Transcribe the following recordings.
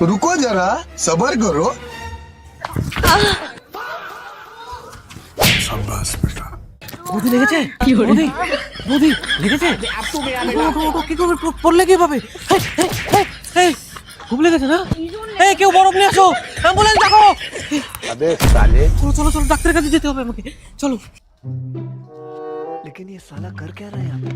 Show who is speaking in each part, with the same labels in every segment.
Speaker 1: रुको जरा सबर करो। शाबाश बेटा।
Speaker 2: বৌদি লেগেছে? বৌদি বৌদি লেগেছে? ওঠো ওঠো, কি করবে? পড়লে কি পাবে? খুব লেগেছে না? এই কেউ বরফ নিয়ে আসো, অ্যাম্বুলেন্স ডাকো।
Speaker 3: अबे साले,
Speaker 2: চলো চলো চলো, ডাক্তারের কাছে যেতে হবে আমাকে, চলো।
Speaker 3: लेकिन ये साला कर क्या रहा है यहाँ पे?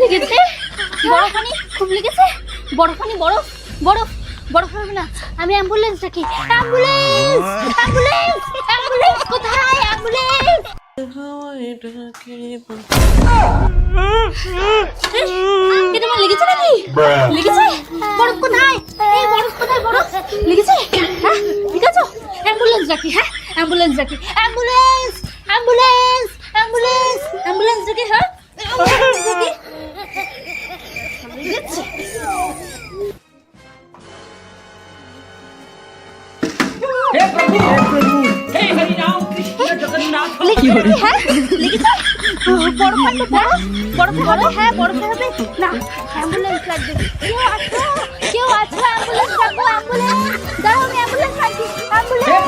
Speaker 4: লেগেছে? বরফানি খুব লেগেছে? বরফানি বরফ বরফ বরফ হবে না, আমি অ্যাম্বুলেন্স ডাকি। অ্যাম্বুলেন্স অ্যাম্বুলেন্স অ্যাম্বুলেন্স কোথায়? অ্যাম্বুলেন্স! এ তোমার লেগেছে নাকি? লেগেছে? বরফ কোথায়? এই বরফ কোথায়? বরফ লেগেছে? হ্যাঁ ঠিক আছে, অ্যাম্বুলেন্স ডাকি। হ্যাঁ অ্যাম্বুলেন্স ডাকি। অ্যাম্বুলেন্স অ্যাম্বুলেন্স অ্যাম্বুলেন্স অ্যাম্বুলেন্স ডাকি। হ্যাঁ অ্যাম্বুলেন্স ডাকি। লেগেছে? হ্যাঁ লেগেছে? বরফ হবে? বরফ হবে? হ্যাঁ বরফ হবে না, অ্যাম্বুলেন্স লাগবে। কেউ আছো? কেউ আছো? অ্যাম্বুলেন্স ডাকো। অ্যাম্বুলেন্স দাঁড়াও, আমি অ্যাম্বুলেন্স ডাকি। অ্যাম্বুলেন্স